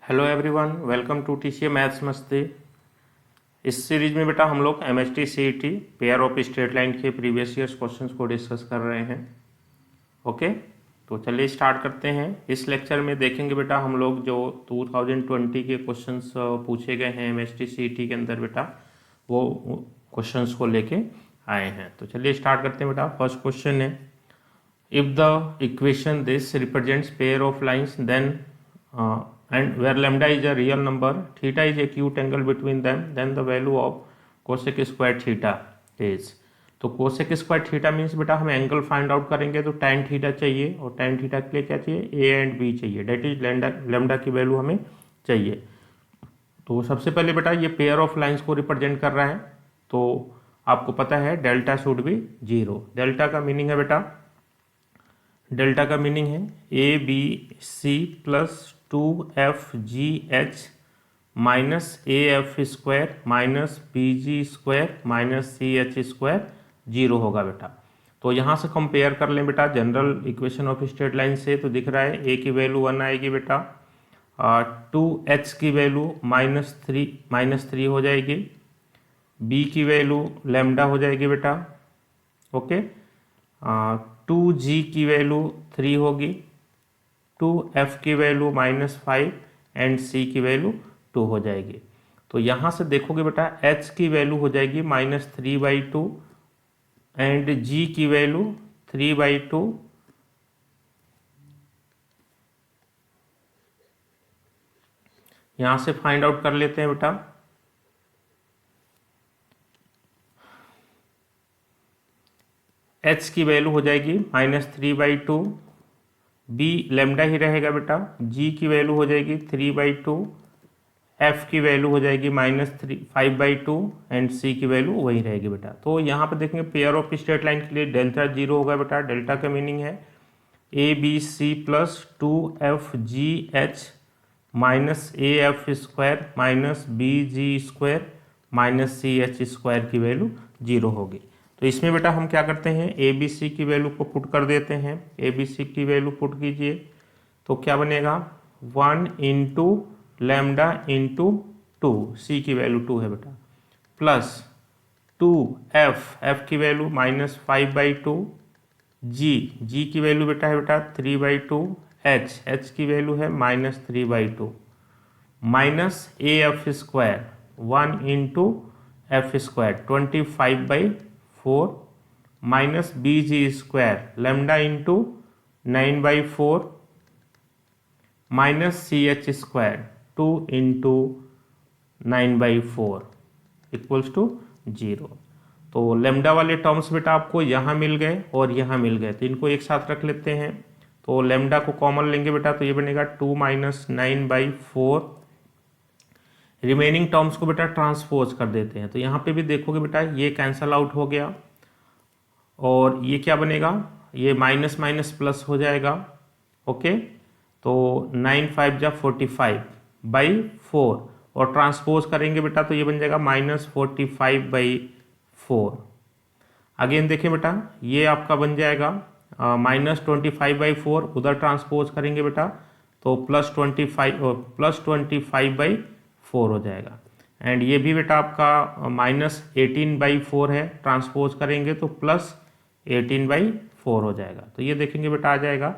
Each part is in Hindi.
Hello everyone, welcome to TCA maths Masti. इस सीरीज में बेटा हम लोग MST CET pair of straight line के प्रीवियस ईयर्स क्वेश्चंस को डिस्कस कर रहे हैं। ओके, तो चलिए स्टार्ट करते हैं। इस लेक्चर में देखेंगे बेटा हम लोग जो 2020 के क्वेश्चंस पूछे गए हैं एमएसटी सीईटी के अंदर बेटा, वो क्वेश्चंस को लेके आए हैं। तो चलिए स्टार्ट करते हैं बेटा। फर्स्ट क्वेश्चन है, if the equation this represents pair of lines then and where lambda is a real number, theta is acute angle between them, then the value of cosec square theta is। तो cosec square theta मीन्स बेटा हम एंगल फाइंड आउट करेंगे तो tan थीटा चाहिए, और tan थीटा के लिए क्या चाहिए, a एंड b चाहिए, डेट इज लैम्डा की वैल्यू हमें चाहिए। तो सबसे पहले बेटा ये पेयर ऑफ लाइंस को रिप्रेजेंट कर रहा है, तो आपको पता है delta should be zero. Delta का मीनिंग है बेटा, डेल्टा का मीनिंग है A B C plus 2FGH minus AF² minus BG² minus CH² zero होगा बेटा। तो यहाँ से कंपेयर कर लें बेटा general equation of straight line से, तो दिख रहा है A की वैल्यू 1 आएगी बेटा, 2H की वैल्यू -3 हो जाएगी, B की वैल्यू लैम्डा हो जाएगी बेटा। ओके, 2G की वैल्यू 3 होगी, 2F की वैल्यू -5 एंड C की वैल्यू 2 हो जाएगी। तो यहाँ से देखोगे बेटा H की वैल्यू हो जाएगी -3/2 एंड G की वैल्यू 3/2। यहाँ से फाइंड आउट कर लेते हैं बेटा। H की वैल्यू हो जाएगी -3/2, B लैम्डा ही रहेगा बेटा, G की वैल्यू हो जाएगी 3/2, F की वैल्यू हो जाएगी -5/2 एंड C की वैल्यू वही रहेगी बेटा। तो यहाँ पे देखेंगे पेयर ऑफ स्ट्रेट लाइन के लिए डेल्टा जीरो होगा बेटा। डेल्टा का मीनिंग है ABC plus 2FGH minus AF² minus BG² minus CH² की वैल्यू जीरो होगी। तो इसमें बेटा हम क्या करते हैं, ABC की वैल्यू को पुट कर देते हैं। ABC की वैल्यू पुट कीजिए तो क्या बनेगा, 1 इंटू लैम्डा इंटू 2, C की वैल्यू 2 है बेटा, प्लस 2F की वैल्यू -5/2, G की वैल्यू बेटा है बेटा 3/2, H की वैल्यू है -3/2, minus AF² 1 into F² 25/4 minus BG² lambda into 9/4 minus CH² 2 into 9/4 equals to 0। तो लैम्डा वाले टर्म्स बेटा आपको यहाँ मिल गए और यहाँ मिल गए, तो इनको एक साथ रख लेते हैं। तो लैम्डा को कॉमन लेंगे बेटा, तो ये बनेगा 2 माइनस 9/4। रिमेनिंग टर्म्स को बेटा ट्रांसपोज कर देते हैं, तो यहाँ पे भी देखोगे बेटा ये कैंसल आउट हो गया, और ये क्या बनेगा, ये माइनस माइनस प्लस हो जाएगा। ओके, तो 9×5 = 45/4, और ट्रांसपोज करेंगे बेटा तो ये बन जाएगा -45/4। अगेन देखिए बेटा ये आपका बन जाएगा -25/4, उधर ट्रांसपोज करेंगे बेटा तो +25/4 हो जाएगा। एंड ये भी बेटा आपका -18/4 है, ट्रांसपोज करेंगे तो +18/4 हो जाएगा। तो ये देखेंगे बेटा आ जाएगा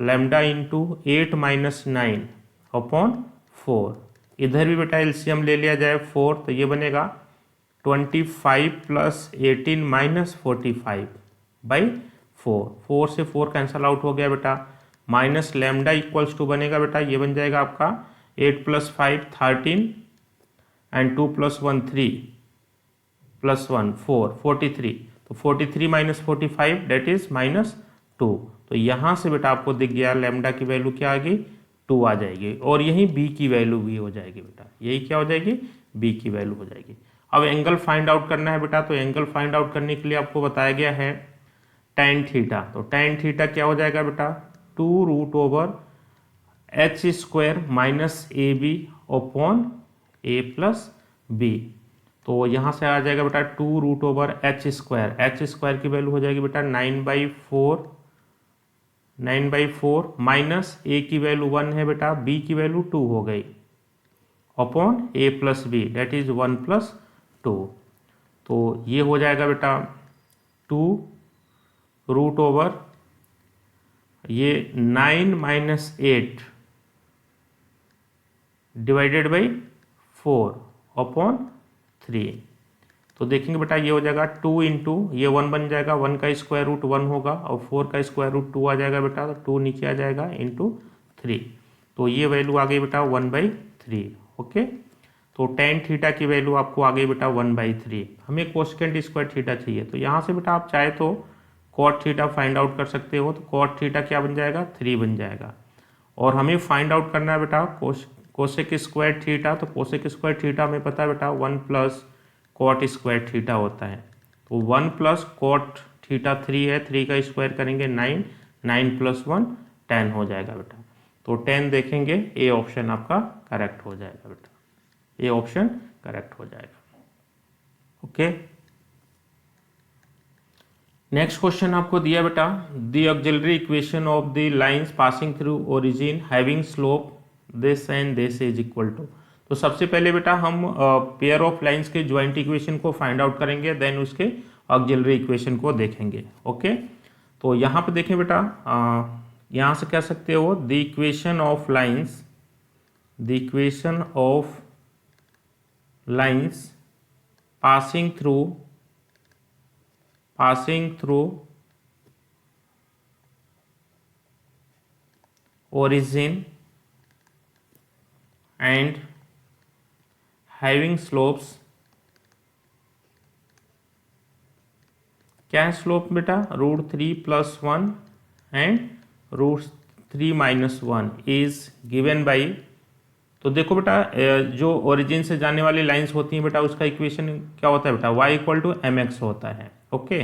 लैम्डा इंटू 8 माइनस 9/4। इधर भी बेटा एलसीएम ले लिया जाए 4, तो ये बनेगा 25 + 18 - 45/4। 4 से 4 कैंसल आउट हो गया बेटा, माइनस लैम्डा इक्वल्स टू बनेगा बेटा, ये बन जाएगा आपका 8 + 5 13 एंड 2 + 1 3 + 1 4 43। तो 43 - 45 डेट इज -2। तो यहाँ से बेटा आपको दिख गया लैम्डा की वैल्यू क्या आ गई, 2 आ जाएगी, और यही B की वैल्यू भी हो जाएगी बेटा, यही क्या हो जाएगी, B की वैल्यू हो जाएगी। अब एंगल फाइंड आउट करना है बेटा, तो एंगल फाइंड आउट करने के लिए आपको बताया गया है tan थीटा। तो tan थीटा क्या हो जाएगा बेटा, 2√H² माइनस AB/A + B। तो यहाँ से आ जाएगा बेटा 2√H²। H² की वैल्यू हो जाएगी बेटा 9/4 9/4 माइनस ए की वैल्यू 1 है बेटा, बी की वैल्यू 2 हो गई, upon A plus B that is 1+2। तो ये हो जाएगा बेटा 2 रूट ओवर ये 9 - 8 डिवाइडेड बाई 4 अपॉन 3। तो देखेंगे बेटा ये हो जाएगा 2 इंटू ये 1 बन जाएगा, 1 का स्क्वायर रूट 1 होगा और 4 का स्क्वायर रूट 2 आ जाएगा बेटा, तो 2 नीचे आ जाएगा इंटू 3। तो ये वैल्यू आ गई बेटा 1/3। ओके, तो tan थीटा की वैल्यू आपको आ गई बेटा 1/3। हमें कोसेकेंट स्क्वायर थीटा चाहिए, तो यहाँ से बेटा आप चाहे तो cot थीटा फाइंड आउट कर सकते हो। तो cot थीटा क्या बन जाएगा 3 बन जाएगा। और हमें फाइंड आउट करना है बेटा कोसेक स्क्वायर थीटा। तो कोसेक स्क्वायर थीटा हमें पता है बेटा 1 + cot स्क्वायर थीटा होता है। तो 1 + cot थीटा 3 है, 3 का स्क्वायर करेंगे 9, 9 + 1 10 हो जाएगा बेटा। तो 10 देखेंगे, ए ऑप्शन आपका करेक्ट हो जाएगा बेटा, ये ऑप्शन करेक्ट हो जाएगा। ओके, नेक्स्ट क्वेश्चन आपको दिया बेटा, the auxiliary equation of the lines passing through origin having slope this and this is equal to. तो सबसे पहले बेटा हम पेयर ऑफ लाइंस के ज्वाइंट इक्वेशन को फाइंड आउट करेंगे, देन उसके ऑक्सिलरी इक्वेशन को देखेंगे। ओके, तो यहाँ पे देखें बेटा, यहाँ से कह सकते हो the equation of lines, the equation of lines passing through origin and having slopes, क्या है स्लोप बेटा √3 + 1 एंड √3 - 1 इज गिवन बाई। तो देखो बेटा जो ओरिजिन से जाने वाली लाइंस होती हैं बेटा उसका इक्वेशन क्या होता है बेटा y = mx होता है। ओके,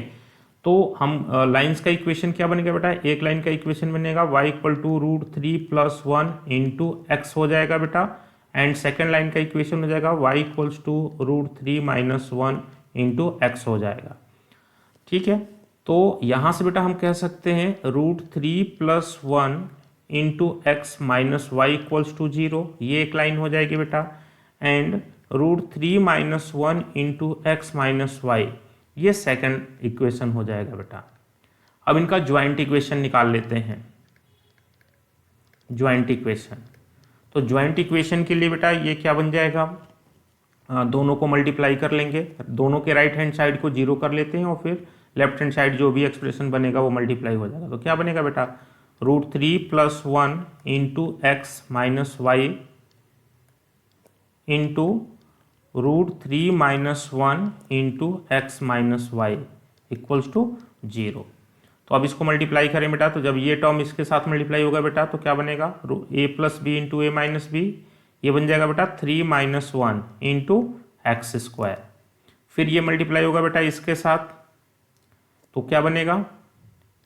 तो हम लाइंस का इक्वेशन क्या बनेगा बेटा, एक लाइन का इक्वेशन बनेगा y = √3 + 1 इंटू x हो जाएगा बेटा, एंड सेकेंड लाइन का इक्वेशन हो जाएगा y = √3 - 1 इंटू x हो जाएगा। ठीक है, तो यहाँ से बेटा हम कह सकते हैं √3 + 1 into x minus y equals to 0, ये एक लाइन हो जाएगी बेटा, and √3 - 1 into x minus y, ये सेकंड इक्वेशन हो जाएगा बेटा। अब इनका ज्वाइंट इक्वेशन निकाल लेते हैं, ज्वाइंट इक्वेशन। तो ज्वाइंट इक्वेशन के लिए बेटा ये क्या बन जाएगा, दोनों को मल्टीप्लाई कर लेंगे, दोनों के राइट हैंड साइड को 0 कर लेते हैं और फिर लेफ्ट हैंड साइड जो भी एक्सप्रेशन बनेगा वो मल्टीप्लाई हो जाएगा। तो क्या बनेगा बेटा √3 + 1 into x minus y into √3 - 1 into x minus y equals to 0। तो अब इसको मल्टीप्लाई करें बेटा, तो जब ये टर्म इसके साथ मल्टीप्लाई होगा बेटा तो क्या बनेगा a + b into a - b, ये बन जाएगा बेटा 3 - 1 इंटू एक्स स्क्वायर। फिर ये मल्टीप्लाई होगा बेटा इसके साथ, तो क्या बनेगा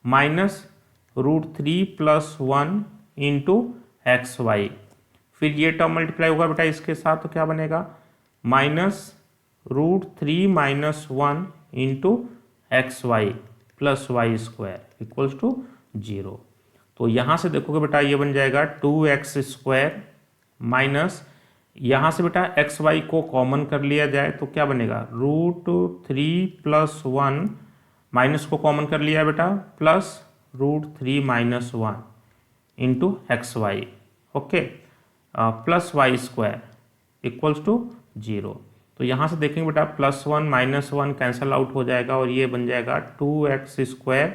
-√3 + 1 इंटू एक्स वाई। फिर ये टर्म मल्टीप्लाई होगा बेटा इसके साथ, तो क्या बनेगा -√3 - 1 into x y plus y square equals to 0। तो यहाँ से देखोगे बेटा ये बन जाएगा 2x² माइनस, यहाँ से बेटा एक्स वाई को कॉमन कर लिया जाए तो क्या बनेगा √3 + 1 माइनस को कॉमन कर लिया बेटा plus √3 - 1 into x y, okay, plus y square equals to 0। तो यहाँ से देखेंगे बेटा +1 - 1 कैंसल आउट हो जाएगा और ये बन जाएगा 2x²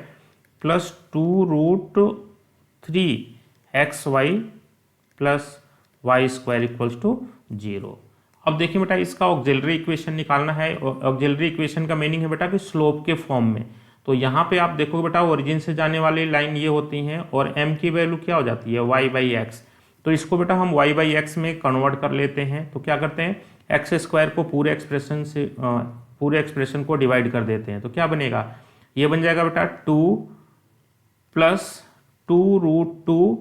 plus 2√3 x y plus y square equals to 0। अब देखिए बेटा इसका ऑक्सिलरी इक्वेशन निकालना है। ऑक्सिलरी इक्वेशन का मीनिंग है बेटा कि स्लोप के फॉर्म में। तो यहाँ पे आप देखोगे बेटा ओरिजिन से जाने वाली लाइन ये होती हैं और m की वैल्यू क्या हो जाती है y/x। तो इसको बेटा हम y/x में कन्वर्ट कर लेते हैं। तो क्या करते हैं x² को पूरे एक्सप्रेशन को डिवाइड कर देते हैं। तो क्या बनेगा, ये बन जाएगा बेटा 2 + 2√2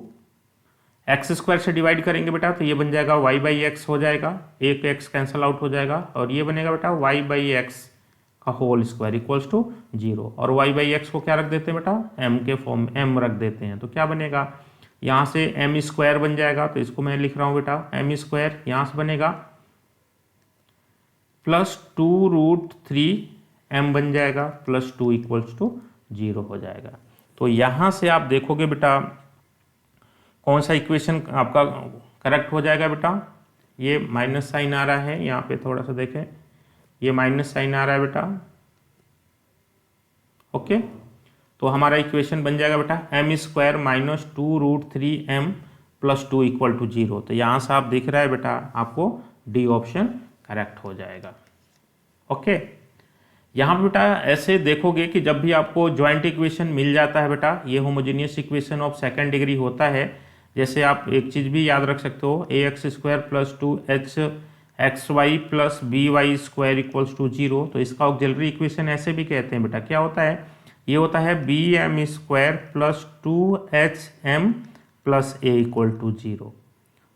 x² से डिवाइड करेंगे बेटा तो ये बन जाएगा y/x हो जाएगा, एक x कैंसल आउट हो जाएगा और ये बनेगा बेटा y/x का होल स्क्वायर इक्वल्स टू 0 और y बाई एक्स को क्या रख देते हैं बेटा, m के फॉर्म m रख देते हैं। तो क्या बनेगा, यहाँ से m स्क्वायर बन जाएगा, तो इसको मैं लिख रहा हूँ बेटा m स्क्वायर, यहाँ से बनेगा प्लस 2√3m बन जाएगा प्लस 2 इक्वल्स टू 0 हो जाएगा। तो यहाँ से आप देखोगे बेटा कौन सा इक्वेशन आपका करेक्ट हो जाएगा बेटा, ये माइनस साइन आ रहा है, यहाँ पे थोड़ा सा देखें, ये माइनस साइन आ रहा है बेटा, ओके। तो हमारा इक्वेशन बन जाएगा बेटा m square minus 2√3m plus 2 equal to 0। तो यहाँ से आप दिख रहा है बेटा आपको डी ऑप्शन करेक्ट हो जाएगा, ओके। यहाँ पे बेटा ऐसे देखोगे कि जब भी आपको जॉइंट इक्वेशन मिल जाता है बेटा, ये homogeneous equation of second degree होता है, जैसे आप एक चीज़ भी याद रख सकते हो, ax square plus 2hxy plus by square equals to 0। तो इसका ऑक्सिलरी इक्वेशन ऐसे भी कहते हैं बेटा, क्या होता है, ये होता है bm square plus 2hm plus a equal to 0।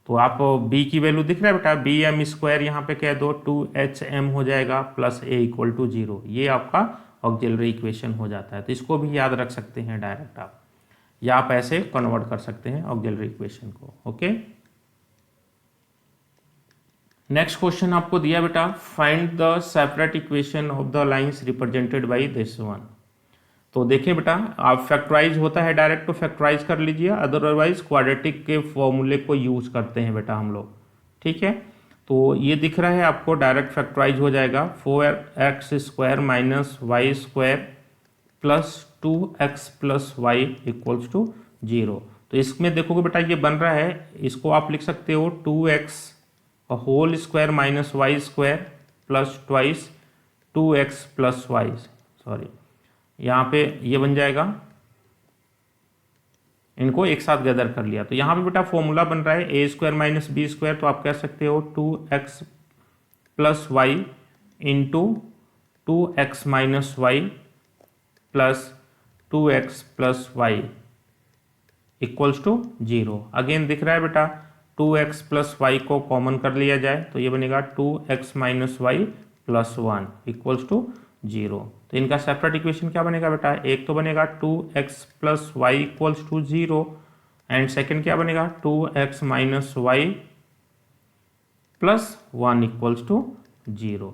तो आप b की वैल्यू दिख रहा है बेटा, bm स्क्वायर यहाँ पे कह दो 2hm हो जाएगा प्लस a इक्वल टू 0, ये आपका ऑक्सिलरी इक्वेशन हो जाता है। तो इसको भी याद रख सकते हैं डायरेक्ट आप, या आप ऐसे कन्वर्ट कर सकते हैं ऑक्सिलरी इक्वेशन को, ओके। नेक्स्ट क्वेश्चन आपको दिया बेटा, find the separate equation of the lines represented by this one. तो देखिए बेटा, आप फैक्टराइज होता है डायरेक्ट तो फैक्टराइज कर लीजिए, अदरवाइज क्वाड्रेटिक के फॉर्मूले को यूज करते हैं बेटा हम लोग, ठीक है। तो ये दिख रहा है आपको, डायरेक्ट फैक्टराइज हो जाएगा 4x square minus y square plus 2x plus y equals to 0। तो इसमें देखोगे बेटा ये बन रहा है, इसको आप लिख सकते हो 2x whole square minus y square plus twice 2x plus y, sorry यहाँ पे ये बन जाएगा, इनको एक साथ गैदर कर लिया। तो यहाँ पे बेटा फॉर्मूला बन रहा है a square minus b square, तो आप कह सकते हो 2x plus y into 2x minus y plus 2x plus y equals to 0। Again दिख रहा है बेटा 2x प्लस वाई को कॉमन कर लिया जाए तो ये बनेगा 2x minus y plus 1 equals to 0। तो इनका सेपरेट इक्वेशन क्या बनेगा बेटा, एक तो बनेगा 2x plus y equals to 0 and second क्या बनेगा 2x minus y plus 1 equals to 0।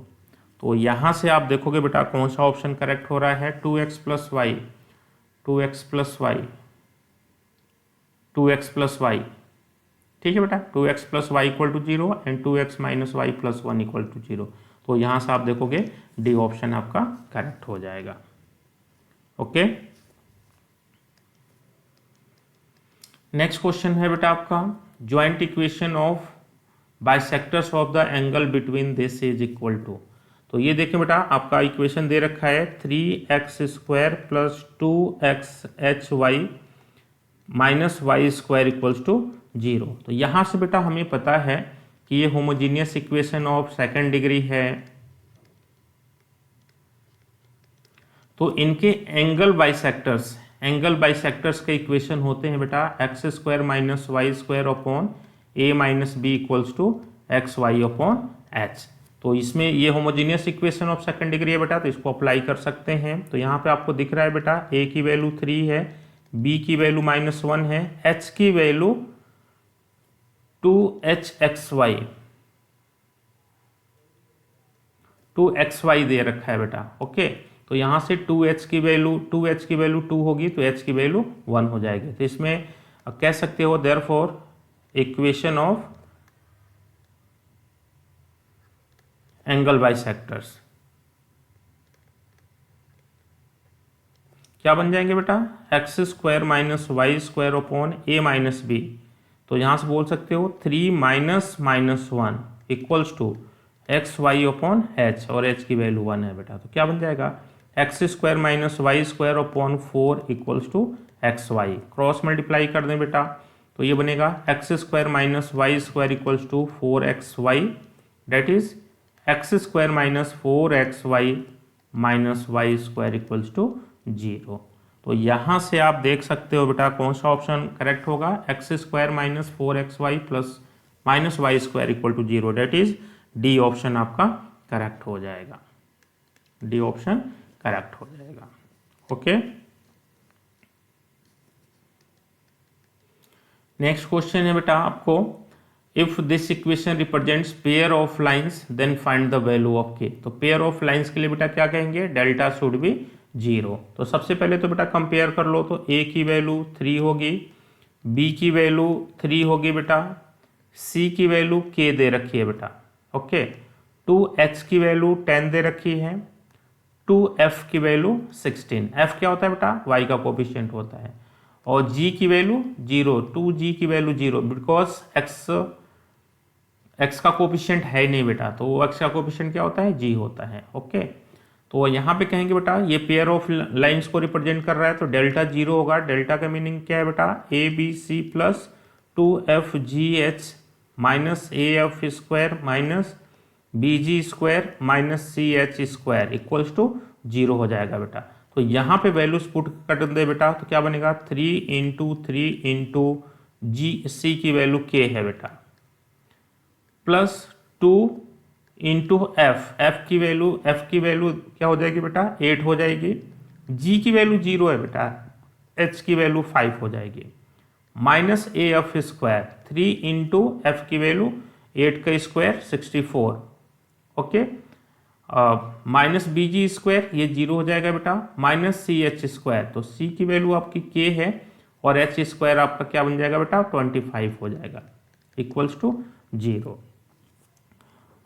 तो यहाँ से आप देखोगे बेटा कौन सा ऑप्शन करेक्ट हो रहा है, 2x plus y 2x plus y 2x plus y, ठीक है बेटा, 2x plus y equal to 0 and 2x minus y plus 1 equal to 0। तो यहाँ से आप देखोगे डी ऑप्शन आपका करेक्ट हो जाएगा, ओके। नेक्स्ट क्वेश्चन है बेटा आपका, joint equation of bisectors of the angle between this is equal to. तो ये देखिए बेटा आपका इक्वेशन दे रखा है 3x square plus 2xhy minus y square equals to 0। तो यहाँ से बेटा हमें पता है कि ये homogeneous equation of second degree है, तो इनके एंगल बाइसेक्टर्स के इक्वेशन होते हैं बेटा x square minus y square upon a minus b equals to x y upon h. तो इसमें ये homogeneous equation of second degree है बेटा, तो इसको अप्लाई कर सकते हैं। तो यहाँ पे आपको दिख रहा है बेटा ए की वैल्यू 3 है, बी की वैल्यू -1 है, एच की वैल्यू 2xy दे रखा है बेटा, ओके। तो यहाँ से 2h की वैल्यू 2 होगी तो h की वैल्यू 1 हो जाएगी। तो इसमें कह सकते हो therefore equation of angle bisectors क्या बन जाएंगे बेटा, x square minus y square upon a minus b. तो यहाँ से बोल सकते हो 3 माइनस -1 equals to x y upon h, और एच की वैल्यू 1 है बेटा। तो क्या बन जाएगा x square minus y square upon 4 equals to x y. Cross multiply कर दें बेटा तो ये बनेगा x square minus y square equals to 4xy, that is x square minus 4xy minus y square equals to 0। तो यहाँ से आप देख सकते हो बेटा कौन सा ऑप्शन करेक्ट होगा, x square minus 4xy plus minus y square equal to 0, that is D option आपका करेक्ट हो जाएगा, डी ऑप्शन करेक्ट हो जाएगा। ओके, नेक्स्ट क्वेश्चन है बेटा आपको, if this equation represents pair of lines then find the value of k. तो पेयर ऑफ लाइंस के लिए बेटा क्या कहेंगे, डेल्टा शुड बी 0। तो सबसे पहले तो बेटा कंपेयर कर लो, तो ए की वैल्यू 3 होगी, बी की वैल्यू 3 होगी बेटा, सी की वैल्यू के दे रखी है बेटा। ओके, 2h की वैल्यू 10 दे रखी है, 2f की वैल्यू 16। f क्या होता है बेटा, y का कोफिशिएंट होता है, और g की वैल्यू 0, 2g की वैल्यू 0 बिकॉज x का कोफिशिएंट है नहीं बेटा, तो x का कोफिशिएंट क्या होता है, g होता है। ओके, तो यहाँ पे कहेंगे बेटा ये पेयर ऑफ लाइंस को रिप्रेजेंट कर रहा है, तो डेल्टा 0 होगा। डेल्टा का मीनिंग क्या है बेटा, a B C plus 2fgh minus AF square minus BG square minus CH square equals to 0 हो जाएगा बेटा। तो यहाँ पे वैल्यूज पुट कर दे बेटा, तो क्या बनेगा 3 इंटू 3 इंटू सी की वैल्यू k है बेटा, प्लस 2 इंटू एफ की वैल्यू क्या हो जाएगी बेटा 8 हो जाएगी, g की वैल्यू 0 है बेटा, h की वैल्यू 5 हो जाएगी, minus AF square 3 into F की वैल्यू 8 का square 64। Okay, minus BG square ये 0 हो जाएगा बेटा, माइनस CH स्क्वायर, तो C की वैल्यू आपकी k है और h स्क्वायर आपका क्या बन जाएगा बेटा 25 हो जाएगा इक्वल्स टू 0।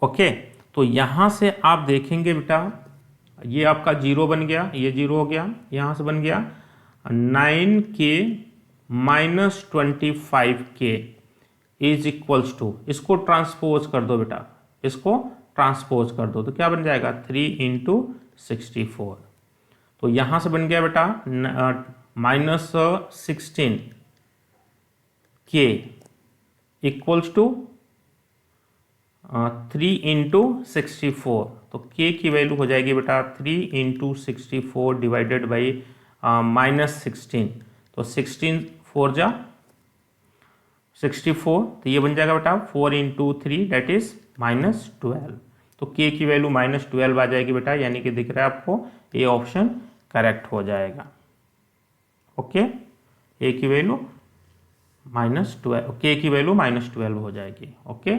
ओके, तो यहाँ से आप देखेंगे बेटा ये आपका 0 बन गया, ये 0 हो गया, यहाँ से बन गया 9k minus 25k is equals to, इसको ट्रांसपोज कर दो बेटा, इसको ट्रांसपोज कर दो, तो क्या बन जाएगा 3 इंटू 64। तो यहाँ से बन गया बेटा minus 16k equals to 3 into 64। तो k की वैल्यू हो जाएगी बेटा 3 इंटू 64 डिवाइडेड बाई माइनस 16, तो 16 4 जा 64, तो ये बन जाएगा बेटा 4 इंटू 3 डेट इज माइनस 12। तो k की वैल्यू माइनस 12 आ जाएगी बेटा, यानी कि दिख रहा है आपको ए ऑप्शन करेक्ट हो जाएगा। ओके, a की वैल्यू माइनस 12, k की वैल्यू माइनस 12 हो जाएगी। ओके,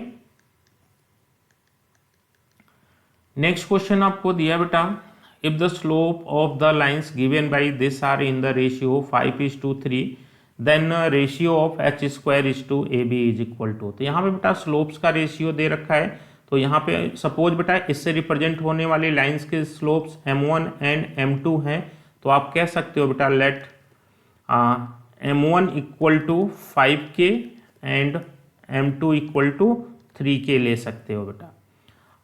नेक्स्ट क्वेश्चन आपको दिया बेटा, if the slope of the lines given by this are in the ratio 5:3 then ratio of h square is to AB is equal to. तो यहाँ पे बेटा स्लोप्स का रेशियो दे रखा है, तो यहाँ पे सपोज बेटा इससे रिप्रेजेंट होने वाली लाइंस के स्लोप्स m1 एंड m2 हैं, तो आप कह सकते हो बेटा let m1 equal to 5k and m2 equal to 3k ले सकते हो बेटा।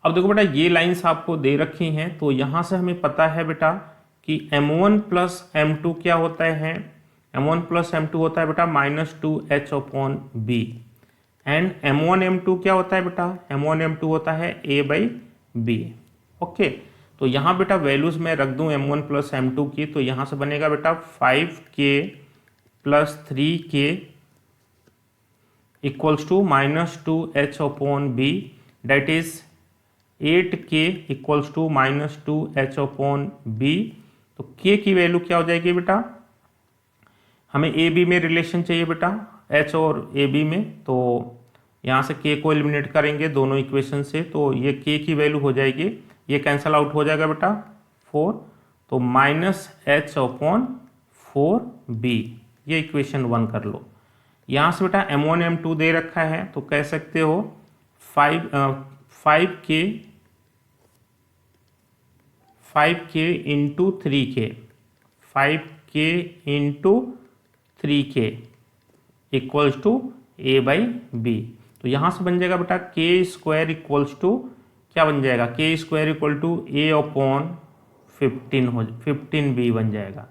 अब देखो बेटा ये लाइंस आपको दे रखी हैं, तो यहाँ से हमें पता है बेटा कि m1 प्लस m2 क्या होता है, m1 प्लस m2 होता है बेटा -2h/b एंड m1 m2 क्या होता है बेटा, m1 m2 होता है a/b। ओके, तो यहाँ बेटा वैल्यूज मैं रख दूँ m1 प्लस m2 की, तो यहाँ से बनेगा बेटा 5k plus 3k equals to -2h/b that is 8k equals to -2h/b। तो k की वैल्यू क्या हो जाएगी बेटा, हमें ए बी में रिलेशन चाहिए बेटा h और ए बी में, तो यहाँ से k को एलिमिनेट करेंगे दोनों इक्वेशन से, तो ये k की वैल्यू हो जाएगी, ये कैंसल आउट हो जाएगा बेटा 4, तो -h/4b, ये इक्वेशन 1 कर लो। यहाँ से बेटा m1 m2 दे रखा है, तो कह सकते हो 5k into 3k, 5k into 3k equals to a/b। तो यहाँ से बन जाएगा बेटा k स्क्वायर इक्वल्स टू क्या बन जाएगा, k square equal to a/15b बन जाएगा।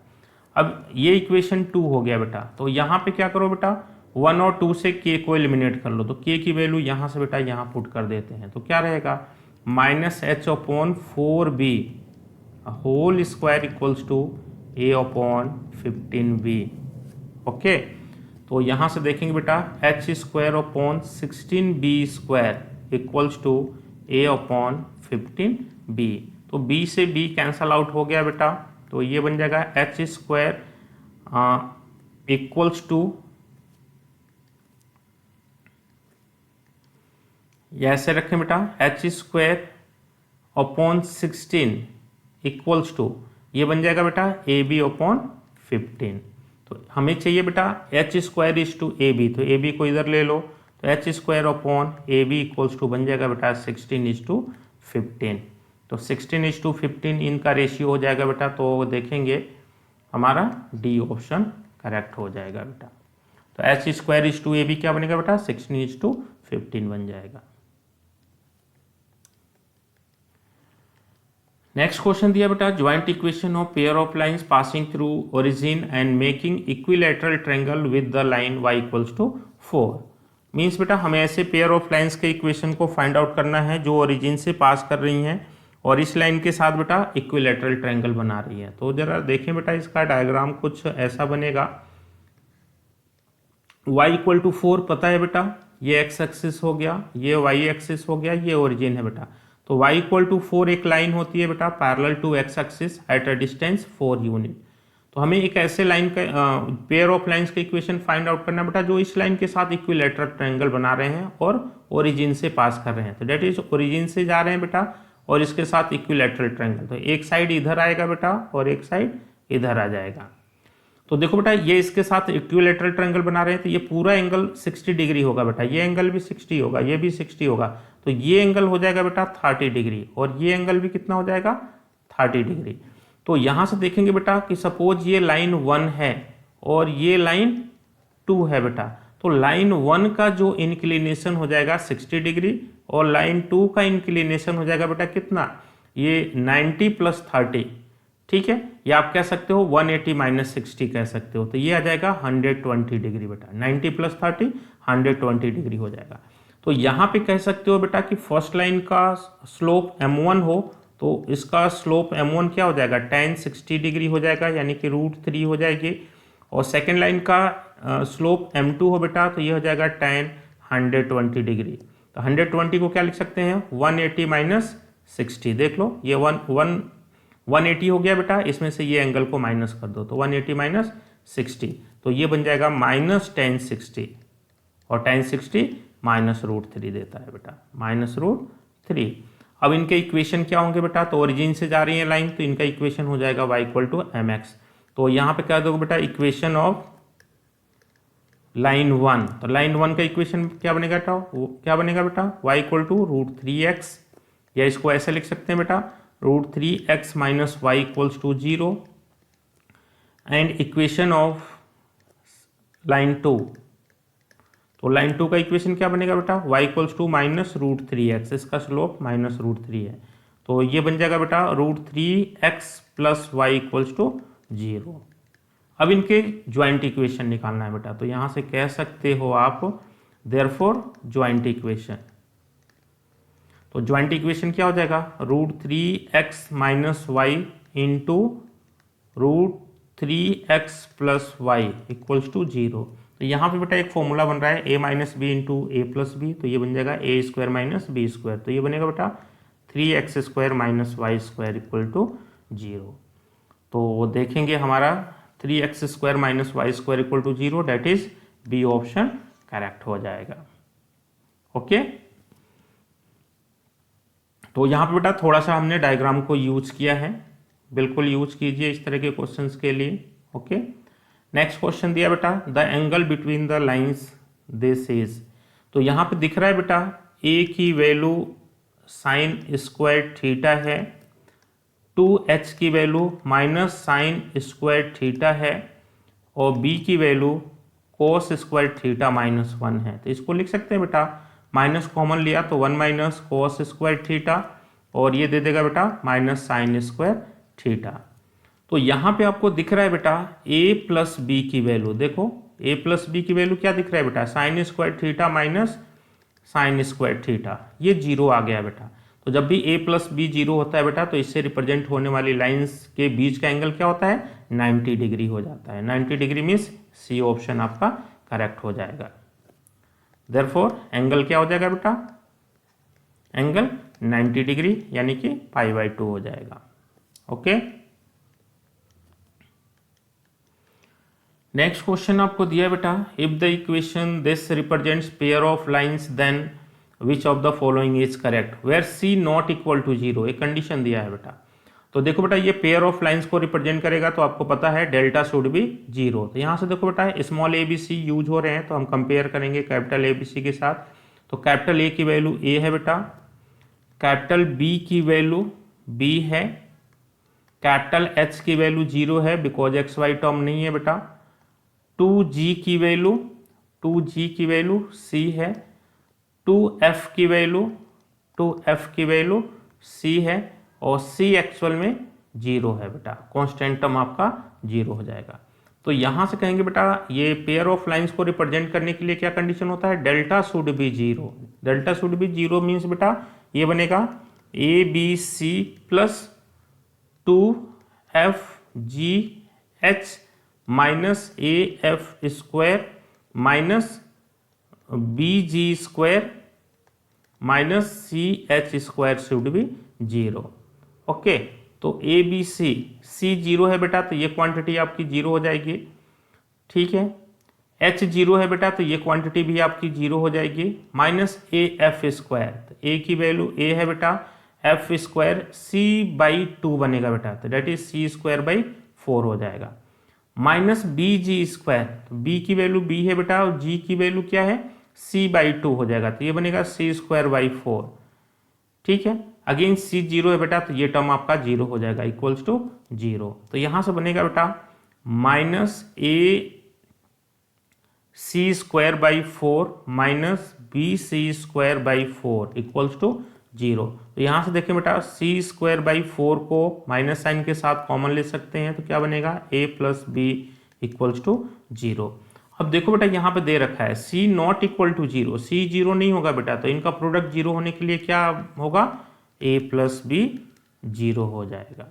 अब ये इक्वेशन 2 हो गया बेटा, तो यहाँ पे क्या करो बेटा 1 और 2 से k को एलिमिनेट कर लो, तो k की वैल्यू यहाँ से बेटा यहाँ पुट कर देते हैं, तो क्या रहेगा -h/4b whole square equals to a/15b। Okay, तो यहाँ से देखेंगे बेटा h square upon 16b square equals to a/15b। तो बी से बी कैंसल आउट हो गया बेटा, तो ये बन जाएगा एच स्क्वायर इक्वल्स टू, ऐसे रखें बेटा, h square upon 16 equals to, ये बन जाएगा बेटा ए बी अपॉन 15। तो हमें चाहिए बेटा h square is to a b, तो ए बी को इधर ले लो, तो h square upon A b equals to बन जाएगा बेटा 16 इज टू 15। तो 16 इज टू 15 इनका रेशियो हो जाएगा बेटा, तो देखेंगे हमारा डी ऑप्शन करेक्ट हो जाएगा बेटा। तो h square is to a b क्या बनेगा बेटा 16 इज टू 15 बन जाएगा। नेक्स्ट क्वेश्चन दिया बेटा, joint equation of pair of lines passing through origin and making equilateral triangle with the line y equals to 4। Means बेटा हमें ऐसे पेयर ऑफ लाइंस के इक्वेशन को फाइंड आउट करना है जो ओरिजिन से पास कर रही हैं और इस लाइन के साथ बेटा इक्विलैटरल ट्रायंगल बना रही है। तो जरा देखें बेटा, इसका डायग्राम कुछ ऐसा बनेगा। y इक्वल टू 4 पता है बेटा, ये x एक्सिस हो गया, ये y एक्सिस हो गया, ये ओरिजिन है बेटा। तो y इक्वल टू 4 एक लाइन होती है बेटा parallel to x axis at a distance 4 unit. तो हमें एक ऐसे लाइन का पेयर ऑफ लाइंस का इक्वेशन फाइंड आउट करना बेटा जो इस लाइन के साथ इक्विलैटरल ट्रायंगल बना रहे हैं और ओरिजिन से पास कर रहे हैं। तो डेट इज ओरिजिन से जा रहे हैं बेटा और इसके साथ इक्विलैटरल ट्रायंगल, तो एक साइड इधर आएगा बेटा और एक साइड इधर आ जाएगा। तो देखो बेटा ये इसके साथ इक्विलैटरल ट्रायंगल बना रहे हैं, तो ये पूरा एंगल 60 डिग्री होगा बेटा, ये एंगल भी 60 होगा, ये भी 60 होगा, तो ये एंगल हो जाएगा बेटा 30 डिग्री और ये एंगल भी कितना हो जाएगा 30 डिग्री। तो यहां से देखेंगे बेटा कि सपोज ये लाइन 1 है और ये लाइन 2 है बेटा, तो लाइन 1 का जो इंक्लिनेशन हो जाएगा 60 डिग्री और लाइन 2 का इंक्लिनेशन हो जाएगा बेटा कितना, ये 90 प्लस 30, ठीक है, या आप कह सकते हो 180 माइनस 60 कह सकते हो। तो ये आ जाएगा 120 डिग्री बेटा, 90 प्लस 30 120 डिग्री हो जाएगा। तो यहाँ पे कह सकते हो बेटा कि फर्स्ट लाइन का स्लोप m1 हो तो इसका स्लोप m1 क्या हो जाएगा tan 60 डिग्री हो जाएगा, यानी कि √3 हो जाएगी। और सेकेंड लाइन का स्लोप m2 हो बेटा तो ये हो जाएगा tan 120 डिग्री। तो 120 को क्या लिख सकते हैं 180 माइनस 60, देख लो ये 180 हो गया बेटा, इसमें से ये एंगल को माइनस कर दो तो 180 माइनस 60, तो ये बन जाएगा माइनस tan 60 और tan 60 माइनस √3 देता है बेटा, माइनस √3। अब इनके इक्वेशन क्या होंगे बेटा, तो ओरिजिन से जा रही है लाइन तो इनका इक्वेशन हो जाएगा y इक्वल टू mx। तो यहाँ पे क्या दोगे बेटा इक्वेशन ऑफ लाइन 1, तो लाइन 1 का इक्वेशन क्या बनेगा बेटा, क्या बनेगा बेटा y इक्वल टू √3x, या इसको ऐसे लिख सकते हैं बेटा √3x minus y equals to 0। And equation of line 2, तो लाइन 2 का इक्वेशन क्या बनेगा बेटा y equals to minus √3x, इसका स्लोप माइनस √3 है, तो ये बन जाएगा बेटा √3x plus y equals to 0। अब इनके ज्वाइंट इक्वेशन निकालना है बेटा, तो यहाँ से कह सकते हो आप देयरफॉर ज्वाइंट इक्वेशन, तो ज्वाइंट इक्वेशन क्या हो जाएगा √3x minus y into √3x plus y equals to 0। तो यहाँ पे बेटा एक फॉर्मूला बन रहा है a minus b into a plus b, तो ये बन जाएगा a square minus b square, तो ये बनेगा बेटा 3x square minus y square equal to 0। तो देखेंगे हमारा 3x square minus y square equal to 0, that is b option correct हो जाएगा। ओके, तो यहाँ पे बेटा थोड़ा सा हमने डायग्राम को यूज किया है, बिल्कुल यूज कीजिए इस तरह के क्वेश्चंस के लिए। ओके, नेक्स्ट क्वेश्चन दिया बेटा the angle between the lines this is, तो यहाँ पे दिख रहा है बेटा a की वैल्यू साइन स्क्वायर थीटा है, 2h की value minus sine square theta है और b की value cos square theta minus 1 है। तो इसको लिख सकते हैं बेटा, माइनस कॉमन लिया तो 1 माइनस कोस स्क्वायर थीटा और ये दे देगा बेटा माइनस साइन स्क्वायर थीटा। तो यहाँ पे आपको दिख रहा है बेटा a प्लस बी की वैल्यू, देखो a प्लस बी की वैल्यू क्या दिख रहा है बेटा sine square theta minus sine square theta, ये 0 आ गया बेटा। तो जब भी a प्लस बी 0 होता है बेटा तो इससे रिप्रेजेंट होने वाली लाइंस के बीच का एंगल क्या होता है 90 डिग्री हो जाता है। 90 डिग्री मीन्स सी ऑप्शन आपका करेक्ट हो जाएगा। देयरफॉर एंगल क्या हो जाएगा बेटा एंगल 90 डिग्री यानी कि π/2 हो जाएगा। ओके, नेक्स्ट क्वेश्चन आपको दिया है बेटा, if the equation this represents pair of lines then which of the following is correct where c not equal to 0, एक कंडीशन दिया है बेटा। तो देखो बेटा ये पेयर ऑफ लाइंस को रिप्रेजेंट करेगा तो आपको पता है डेल्टा शुड बी 0। तो यहाँ से देखो बेटा small a B c use हो रहे हैं तो हम कंपेयर करेंगे कैपिटल ए बी सी के साथ। तो कैपिटल ए की वैल्यू ए है बेटा, कैपिटल बी की वैल्यू बी है, कैपिटल एच की वैल्यू 0 है बिकॉज एक्स वाई टर्म नहीं है बेटा, 2g की वैल्यू c है, 2f की वैल्यू c है और c एक्चुअल में 0 है बेटा, कांस्टेंट टर्म आपका 0 हो जाएगा। तो यहां से कहेंगे बेटा ये पेयर ऑफ लाइंस को रिप्रेजेंट करने के लिए क्या कंडीशन होता है, delta should be 0। Delta should be 0 means बेटा ये बनेगा a B C plus 2f g h minus A f square minus B g square minus c h square should be 0। Okay, तो ए बी सी 0 है बेटा तो ये क्वांटिटी आपकी 0 हो जाएगी, ठीक है। एच 0 है बेटा तो ये क्वांटिटी भी आपकी 0 हो जाएगी, माइनस ए एफ स्क्वायर, तो ए की वैल्यू ए है बेटा, एफ स्क्वायर c/2 बनेगा बेटा, तो डेट इज c²/4 हो जाएगा, माइनस बी जी स्क्वायर, तो बी की वैल्यू बी है बेटा और जी की वैल्यू क्या है c/2 हो जाएगा, तो ये बनेगा c²/4, ठीक है। अगेन c 0 है बेटा तो ये टर्म आपका 0 हो जाएगा इक्वल्स टू 0। तो यहां से बनेगा बेटा minus a c²/4 minus b c²/4 equals to 0। तो यहां से देखें बेटा c²/4 को माइनस साइन के साथ कॉमन ले सकते हैं तो क्या बनेगा a plus b equals to 0। अब देखो बेटा यहाँ पे दे रखा है c not equal to 0, c 0 नहीं होगा बेटा, तो इनका प्रोडक्ट 0 होने के लिए क्या होगा, a प्लस बी 0 हो जाएगा,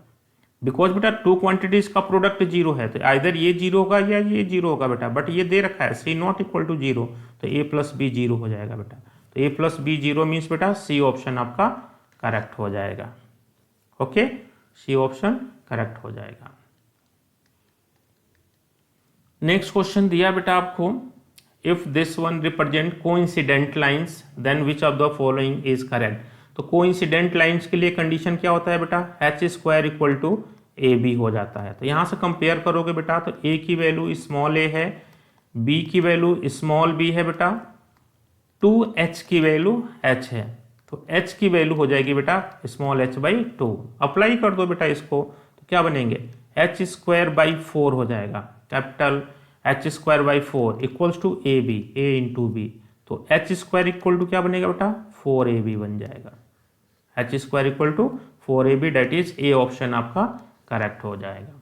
बिकॉज बेटा टू क्वांटिटीज का प्रोडक्ट 0 है तो आइदर ये 0 होगा या ये 0 होगा बेटा, बट ये दे रखा है c नॉट इक्वल टू 0 तो a प्लस बी 0 हो जाएगा बेटा। तो a प्लस बी 0 मीन्स बेटा सी ऑप्शन आपका करेक्ट हो जाएगा। ओके, सी ऑप्शन करेक्ट हो जाएगा। नेक्स्ट क्वेश्चन दिया बेटा आपको, if this one represent coincident lines then which of the following is correct. तो कोइंसिडेंट लाइंस के लिए कंडीशन क्या होता है बेटा, h² equal to a B हो जाता है। तो यहां से कंपेयर करोगे बेटा तो a की वैल्यू स्मॉल a है, b की वैल्यू स्मॉल b है बेटा, 2h की वैल्यू h है, तो h की वैल्यू हो जाएगी बेटा स्मॉल h/2। अप्लाई कर दो बेटा इसको तो क्या बनेंगे h²/4 हो जाएगा, capital h²/4 equals to a b, a into b, तो h² इक्वल टू क्या बनेगा बेटा 4ab बन जाएगा, h² equal to 4ab, that is a option आपका करेक्ट हो जाएगा।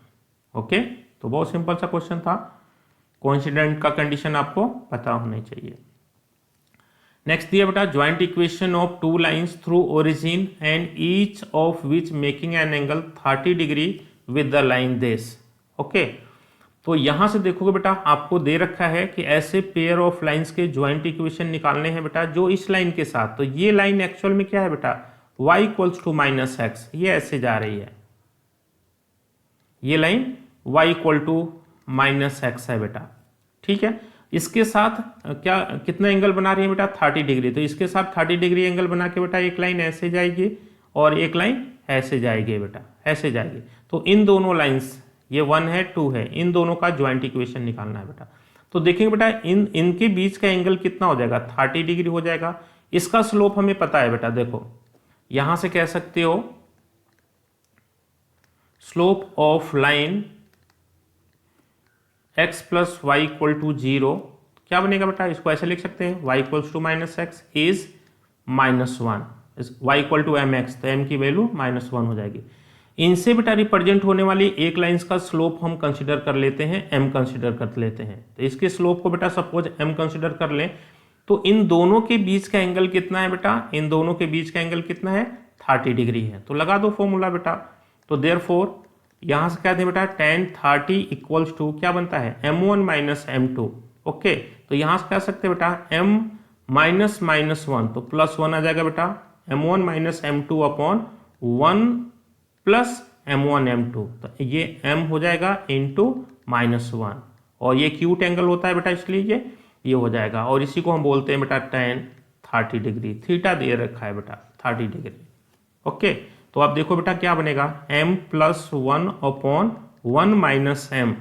ओके, तो बहुत सिंपल सा क्वेश्चन था, कोइंसिडेंट का कंडीशन आपको पता होनी चाहिए। नेक्स्ट दिया बेटा, joint equation of two lines through origin and each of which making an angle 30 degree with the line this. Okay, तो यहां से देखोगे बेटा आपको दे रखा है कि ऐसे पेयर ऑफ लाइंस के ज्वाइंट इक्वेशन निकालने हैं बेटा जो इस लाइन के साथ, तो ये लाइन एक्चुअल में क्या है बेटा y इक्वल्स टू -x, ये ऐसे जा रही है, ये line y equal to -x है बेटा, ठीक है। इसके साथ क्या कितना एंगल बना रही है बेटा 30 डिग्री, तो इसके साथ 30 डिग्री एंगल बना के बेटा एक लाइन ऐसे जाएगी और एक लाइन ऐसे जाएगी बेटा, ऐसे जाएगी। तो इन दोनों लाइंस, ये 1 है 2 है, इन दोनों का ज्वाइंट इक्वेशन निकालना है बेटा। तो देखेंगे बेटा इनके बीच का एंगल कितना हो जाएगा 30 डिग्री हो जाएगा। इसका स्लोप हमें पता है बेटा, देखो यहां से कह सकते हो slope of line x plus y equal to 0, क्या बनेगा बेटा, इसको ऐसे लिख सकते हैं y equals to -x is -1, y equal to mx, तो m की वैल्यू -1 हो जाएगी। इनसे बेटा रिप्रेजेंट होने वाली एक लाइंस का स्लोप हम कंसीडर कर लेते हैं, m कंसीडर कर लेते हैं। तो इसके स्लोप को बेटा सपोज m कंसीडर कर लें तो इन दोनों के बीच का एंगल कितना है बेटा, इन दोनों के बीच का एंगल कितना है 30 डिग्री है। तो लगा दो फॉर्मूला बेटा, तो देयरफॉर यहां से क्या दें बेटा tan 30 इक्वल्स टू क्या बनता है m1 माइनस m2। ओके, तो यहां से कह सकते हैं बेटा m -1 तो +1 आ जाएगा बेटा, m1 minus m2 upon 1 plus m1 m2, तो ये m हो जाएगा इंटू -1, और ये क्यूट एंगल होता है बेटा, इसलिए ये हो जाएगा, और इसी को हम बोलते हैं बेटा tan 30 डिग्री। थीटा दे रखा है बेटा 30 डिग्री। ओके, तो आप देखो बेटा क्या बनेगा, m plus 1 upon 1 minus m,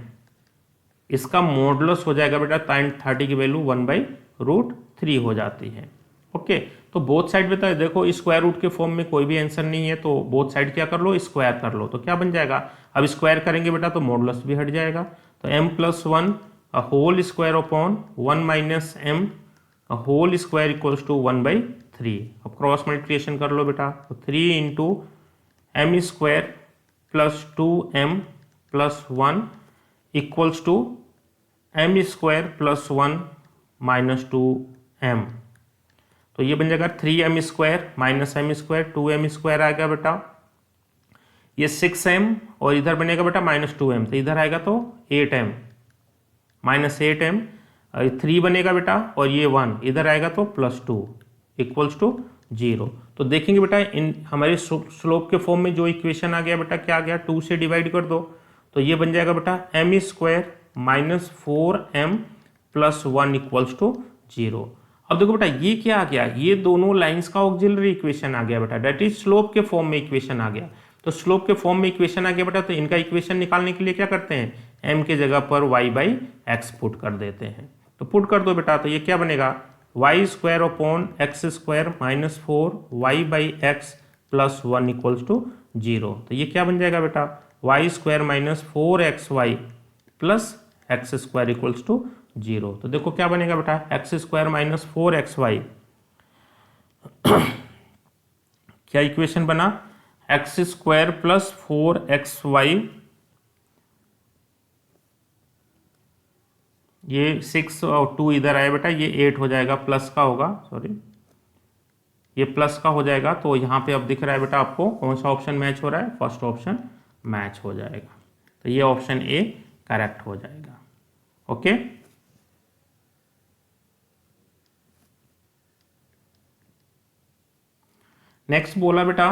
इसका मॉडुलस हो जाएगा बेटा tan 30 की वैल्यू 1/√3 हो जाती है। ओके, तो बोथ साइड बेटा देखो स्क्वायर रूट के फॉर्म में कोई भी आंसर नहीं है, तो बोथ साइड क्या कर लो, स्क्वायर कर लो, तो क्या बन जाएगा, अब स्क्वायर करेंगे बेटा तो मॉडुलस भी हट जाएगा, तो m plus 1 whole square upon 1 minus m whole square equals to 1/3। अब क्रॉस मल्टीप्लिकेशन कर लो बेटा, तो 3 into m square plus 2m plus 1 equals to m square plus 1 minus 2m, तो ये बन जाएगा 3m square minus m square, 2m square आएगा बेटा, ये 6m, और इधर बनेगा बेटा -2m, तो इधर आएगा तो 8m माइनस 8m, 3 बनेगा बेटा, और ये 1 इधर आएगा तो +2 इक्वल्स टू 0। तो देखेंगे बेटा इन हमारे स्लोप के फॉर्म में जो इक्वेशन आ गया बेटा, क्या आ गया, 2 से डिवाइड कर दो, तो ये बन जाएगा बेटा m square minus 4m plus 1 equals to 0। अब देखो बेटा ये क्या आ गया, ये दोनों लाइंस का ऑक्सिलरी इक्वेशन आ गया बेटा, दैट इज स्लोप के फॉर्म में इक्वेशन आ गया। तो स्लोप के फॉर्म में इक्वेशन आ गया बेटा, तो इनका इक्वेशन निकालने के लिए क्या करते हैं, m के जगह पर y/x पुट कर देते हैं, तो पुट कर दो बेटा, तो ये क्या बनेगा, y square upon x square minus 4y/x plus 1 equals to 0, तो ये क्या बन जाएगा बेटा, y square minus 4xy plus x square equals to 0। तो देखो क्या बनेगा बेटा, एक्स स्क्वायर माइनस 4xy, क्या इक्वेशन बना, एक्स स्क्वायर प्लस 4xy, ये 6 और 2 इधर आए बेटा, ये 8 हो जाएगा, प्लस का होगा, सॉरी ये प्लस का हो जाएगा, तो यहाँ पे अब दिख रहा है बेटा आपको कौन सा ऑप्शन मैच हो रहा है, फर्स्ट ऑप्शन मैच हो जाएगा, तो ये ऑप्शन ए करेक्ट हो जाएगा। ओके, नेक्स्ट बोला बेटा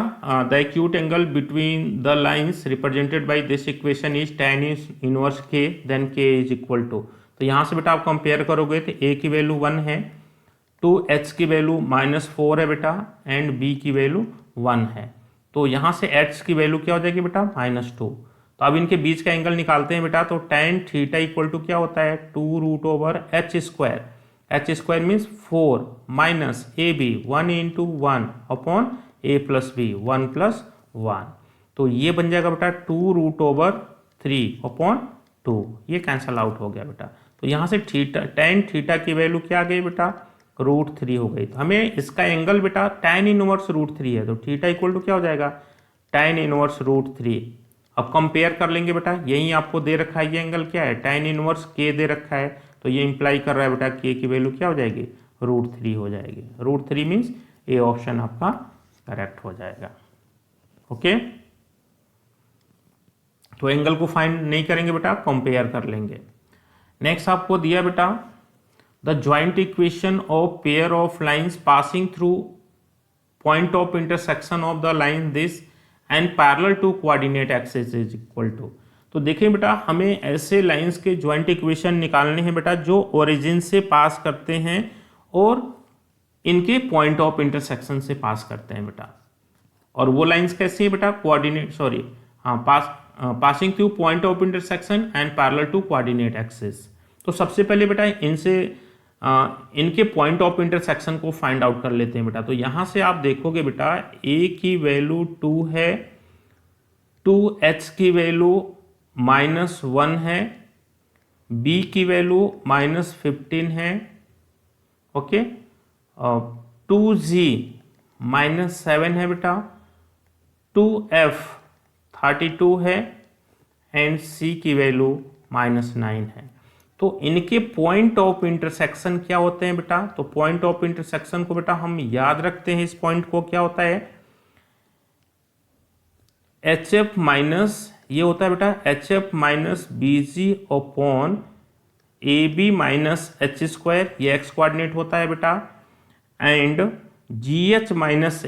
the acute angle between the lines represented by this equation is tan inverse k, then k is equal to, तो यहाँ से बेटा आप कंपेयर करोगे तो a की वैल्यू 1 है, 2h की वैल्यू -4 है बेटा, एंड b की वैल्यू 1 है, तो यहाँ से h की वैल्यू क्या हो जाएगी बेटा -2। तो अब इनके बीच का एंगल निकालते हैं बेटा, तो tan थीटा इक्वल टू क्या होता है, 2√h square, h square means 4 minus ab 1 into 1 upon a plus b 1 plus 1, तो ये बन जाएगा बेटा 2√3 अपॉन 2, ये कैंसल आउट हो गया बेटा। तो यहाँ से tan थीटा की वैल्यू क्या आ गई बेटा, √3 हो गई, तो हमें इसका एंगल बेटा tan इनवर्स √3 है, तो थीटा इक्वल टू क्या हो जाएगा, tan इनवर्स √3। अब कंपेयर कर लेंगे बेटा, यही आपको दे रखा है, ये एंगल क्या है, tan इनवर्स k दे रखा है, तो ये इंप्लाई कर रहा है बेटा k की वैल्यू क्या हो जाएगी, √3 हो जाएगी, √3 मीन्स ए ऑप्शन आपका करेक्ट हो जाएगा। ओके, तो एंगल को फाइंड नहीं करेंगे बेटा, कंपेयर कर लेंगे। नेक्स्ट आपको दिया बेटा the joint equation of pair of lines passing through point of intersection of the line this and parallel to coordinate axis is equal to, तो देखिए बेटा हमें ऐसे लाइंस के ज्वाइंट इक्वेशन निकालने हैं बेटा जो ओरिजिन से पास करते हैं और इनके पॉइंट ऑफ इंटरसेक्शन से पास करते हैं बेटा, और वो लाइंस कैसी है बेटा, कोऑर्डिनेट सॉरी हाँ passing through point of intersection and parallel to coordinate axis. तो सबसे पहले बेटा इनसे इनके पॉइंट ऑफ इंटरसेक्शन को फाइंड आउट कर लेते हैं बेटा। तो यहाँ से आप देखोगे बेटा a की वैल्यू 2 है, 2h की वैल्यू -1 है, b की वैल्यू -15 है, ओके, 2g -7 है बेटा, 2f 32 है, एंड c की वैल्यू -9 है। तो इनके पॉइंट ऑफ इंटरसेक्शन क्या होते हैं बेटा, तो पॉइंट ऑफ इंटरसेक्शन को बेटा हम याद रखते हैं, इस पॉइंट को क्या होता है, HF माइनस ये होता है बेटा HF minus BG upon AB minus H square, ये x कोऑर्डिनेट होता है बेटा, and G H minus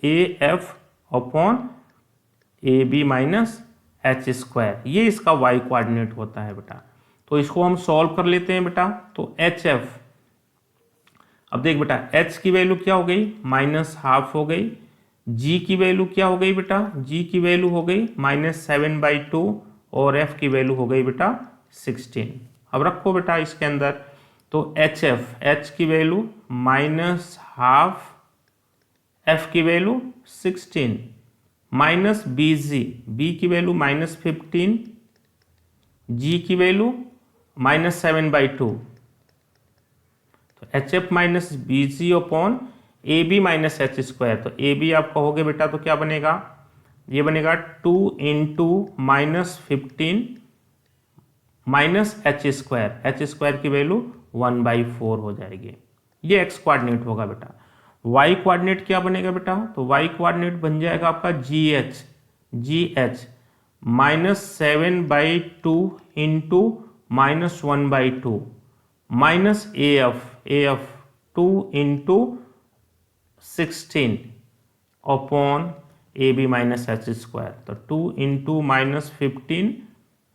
A F upon A B minus H square, ये इसका वाई कोऑर्डिनेट होता है बेटा। तो इसको हम सॉल्व कर लेते हैं बेटा। तो एच एफ, अब देख बेटा एच की वैल्यू क्या हो गई, -½ हो गई। जी की वैल्यू क्या हो गई बेटा, जी की वैल्यू हो गई -7/2 और एफ की वैल्यू हो गई बेटा 16। अब रखो बेटा इसके अंदर, तो एच एफ, एच की वैल्यू -½ एफ की value 16 minus B G, B की वैल्यू -15, जी की वैल्यू -7/2। तो H F minus B G upon ए बी माइनस एच स्क्वायर। तो ए बी आप कहोगे बेटा तो क्या बनेगा, ये बनेगा 2 × -15 minus H square, H square की वैल्यू 1/4 हो जाएगी। ये एक्स कोऑर्डिनेट होगा बेटा। वाई कोऑर्डिनेट क्या बनेगा बेटा, तो वाई कोऑर्डिनेट बन जाएगा आपका जी एच -7/2 इंटू -1/2 माइनस ए एफ 2 × 16 अपॉन ए बी माइनस एच स्क्वायर। तो 2 × -15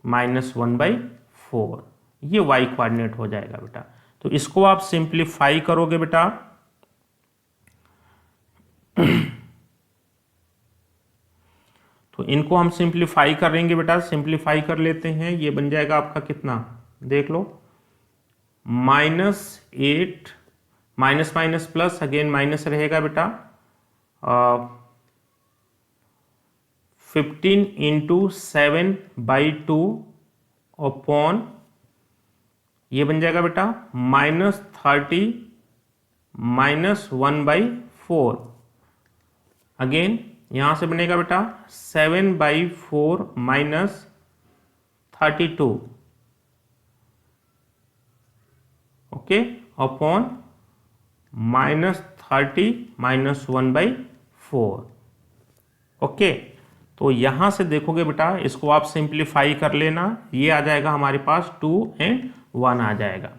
-1/4, ये वाई कोऑर्डिनेट हो जाएगा बेटा। तो इसको आप सिंप्लीफाई करोगे बेटा, तो इनको हम सिंप्लीफाई करेंगे बेटा, सिंप्लीफाई कर लेते हैं। ये बन जाएगा आपका कितना, देख लो, -8 minus minus plus, again minus रहेगा बेटा, 15 × 7/2 अपॉन, ये बन जाएगा बेटा -30 -1/4। अगेन यहां से बनेगा बेटा 7/4 -32, ओके, अपॉन -30 -1/4, ओके। तो यहां से देखोगे बेटा, इसको आप सिंप्लीफाई कर लेना, ये आ जाएगा हमारे पास 2 और 1 आ जाएगा,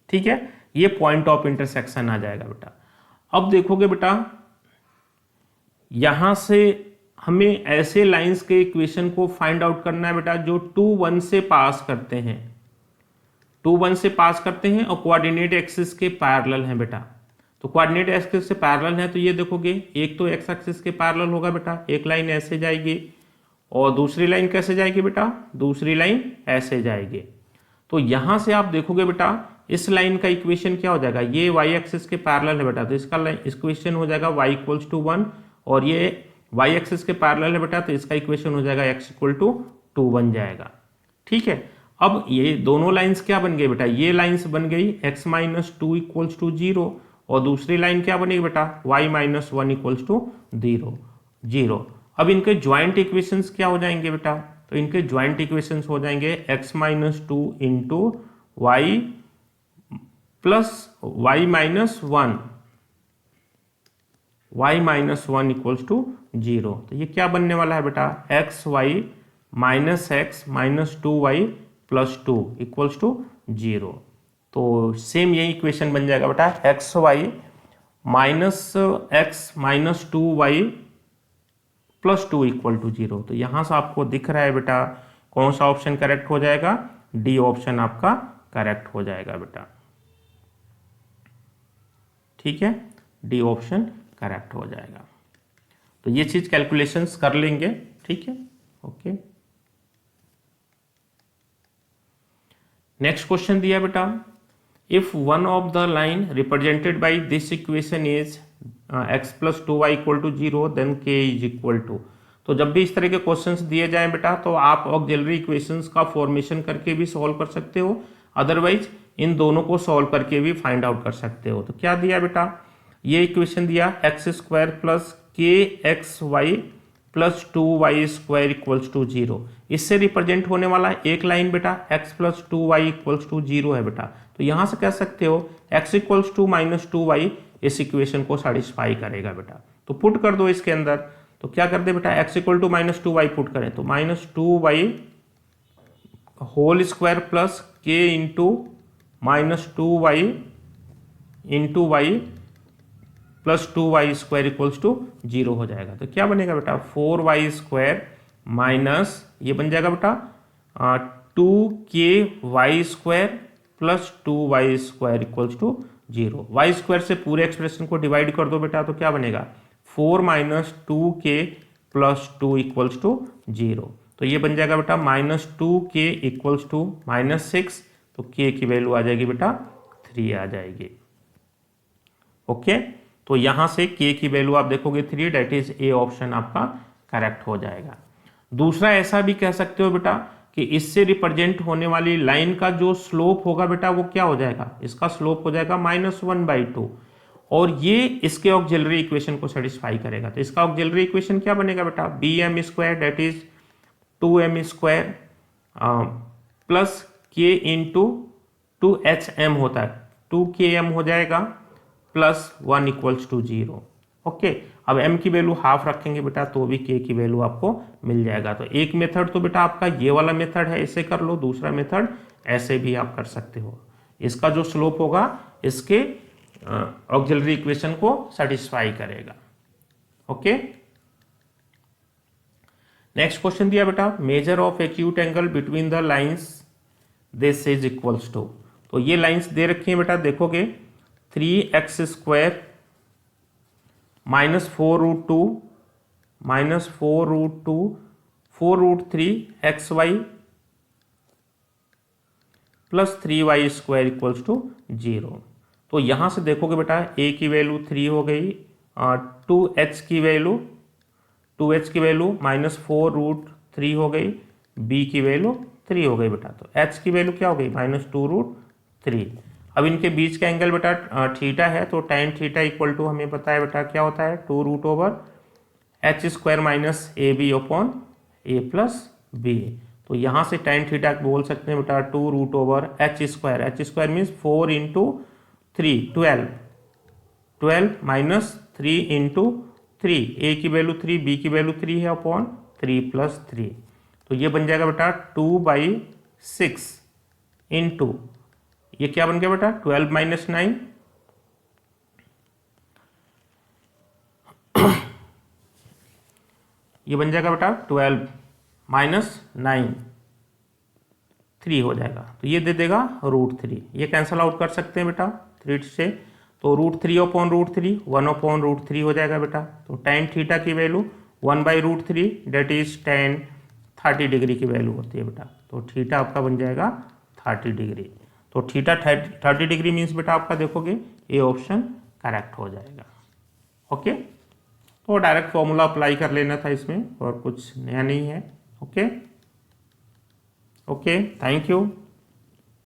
ठीक है। ये पॉइंट ऑफ इंटरसेक्शन आ जाएगा बेटा। अब देखोगे बेटा, यहां से हमें ऐसे लाइंस के इक्वेशन को फाइंड आउट करना है बेटा जो 2, 1 से पास करते हैं, 2, 1 से पास करते हैं और कोऑर्डिनेट एक्सिस के पैरेलल हैं बेटा। तो कोऑर्डिनेट एक्सिस से पैरेलल है, तो ये देखोगे एक तो एक्स एक्सिस के पैरेलल होगा बेटा, एक लाइन ऐसे जाएगी और दूसरी लाइन कैसे जाएगी बेटा, दूसरी लाइन ऐसे जाएगी। तो यहां से आप देखोगे बेटा, इस लाइन का इक्वेशन क्या हो जाएगा, ये वाई एक्सिस के पैरेलल है बेटा, तो इसका इक्वेशन हो जाएगा y = 1, और ये वाई एक्सिस के पैरेलल है बेटा, तो इसका इक्वेशन हो जाएगा x = 2 बन जाएगा, ठीक है। अब ये दोनों लाइंस क्या बन गई बेटा, ये लाइंस बन गई x - 2 = 0 और दूसरी लाइन क्या बनेगी बेटा, y - 1 = 0। अब इनके ज्वाइंट इक्वेशंस क्या हो जाएंगे बेटा, तो इनके ज्वाइंट इक्वेशंस हो जाएंगे x - 2 × y प्लस y - 1 = 0। तो ये क्या बनने वाला है बेटा, xy - x - 2y + 2 = 0। तो सेम यही इक्वेशन बन जाएगा बेटा, xy - x - 2y + 2 = 0। तो यहां से आपको दिख रहा है बेटा कौन सा ऑप्शन करेक्ट हो जाएगा, डी ऑप्शन आपका करेक्ट हो जाएगा बेटा, ठीक है, डी ऑप्शन करेक्ट हो जाएगा। तो ये चीज कैलकुलेशंस कर लेंगे, ठीक है, ओके। नेक्स्ट क्वेश्चन दिया बेटा, if one of the line represented by this equation is x + 2y = 0 then k = तो जब भी इस तरह के क्वेश्चंस दिए जाएं बेटा, तो आप ऑक्सिलरी इक्वेशंस का फॉर्मेशन करके भी सॉल्व कर सकते हो, अदरवाइज इन दोनों को सॉल्व करके भी फाइंड आउट कर सकते हो। तो क्या दिया बेटा, ये इक्वेशन दिया x² + kxy + 2y² = 0। इससे रिप्रेजेंट होने वाला एक लाइन बेटा x + 2y = 0 है बेटा। तो यहां से कह सकते हो x = -2y इस इक्वेशन को सेटिस्फाई करेगा बेटा। तो पुट कर दो इसके अंदर, तो क्या कर दे बेटा, x = -2y पुट करें तो -2y² + k × -2y into y plus 2y² equals to 0 हो जाएगा। तो क्या बनेगा बेटा 4y² माइनस ये बन जाएगा बेटा 2ky² plus 2y² equals to 0। y² से पूरे एक्सप्रेशन को डिवाइड कर दो बेटा, तो क्या बनेगा 4 minus 2k plus 2 equals to 0। तो ये बन जाएगा बेटा -2k इक्वल्स टू -6। तो k की वैल्यू आ जाएगी बेटा 3 आ जाएगी। ओके, तो यहां से k की वैल्यू आप देखोगे 3, डेट इज ए ऑप्शन आपका करेक्ट हो जाएगा। दूसरा ऐसा भी कह सकते हो बेटा कि इससे रिप्रेजेंट होने वाली लाइन का जो स्लोप होगा बेटा वो क्या हो जाएगा, इसका स्लोप हो जाएगा -1/2 और ये इसके ऑक्सिलरी इक्वेशन को सेटिस्फाई करेगा। तो इसका ऑक्सिलरी इक्वेशन क्या बनेगा बेटा bm² that is 2m² plus k into 2hm होता है 2km हो जाएगा प्लस 1 इक्वल्स टू 0। ओके, अब m की वैल्यू हाफ रखेंगे बेटा तो भी k की वैल्यू आपको मिल जाएगा। तो एक मेथड तो बेटा आपका ये वाला मेथड है, इसे कर लो, दूसरा मेथड ऐसे भी आप कर सकते हो। इसका जो स्लोप होगा इसके ऑक्सिलरी इक्वेशन को सेटिस्फाई करेगा। ओके, नेक्स्ट क्वेश्चन दिया बेटा measure of acute angle between the lines this is equals to. तो ये लाइंस दे रखी हैं बेटा, देखोगे 3x² -4√2 -4√2 4√3xy plus 3y² equals to 0। तो यहां से देखोगे बेटा a की वैल्यू 3 हो गई, 2h की वैल्यू -4√3 हो गई, b की वैल्यू 3 हो गई बेटा। तो h की वैल्यू क्या हो गई -2√3। अब इनके बीच का एंगल बेटा थीटा है, तो tan थीटा इक्वल टू हमें पता है बेटा क्या होता है 2√h² minus ab upon a plus b। तो यहाँ से tan थीटा बोल सकते हैं बेटा 2√h² means 4 into 3 12 minus 3 into 3, a की वैल्यू 3 b की वैल्यू 3 है अपॉन 3 प्लस 3। तो ये बन जाएगा बेटा 2/6 इंटू ये क्या बन गया बेटा 12 माइनस 9 ये बन जाएगा बेटा 12 माइनस 9 3 हो जाएगा। तो ये दे देगा √3, ये कैंसल आउट कर सकते हैं बेटा 3 से। तो √3 अपॉन √3 1 अपॉन √3 हो जाएगा बेटा। तो tan थीटा की value 1/√3 that is tan 30 degree की वैल्यू होती है बेटा। तो थीटा आपका बन जाएगा 30 डिग्री। तो थीटा 30 डिग्री मीन्स बेटा आपका देखोगे ए ऑप्शन करेक्ट हो जाएगा। ओके, तो डायरेक्ट फॉर्मूला अप्लाई कर लेना था इसमें, और कुछ नया नहीं है। Okay, thank you.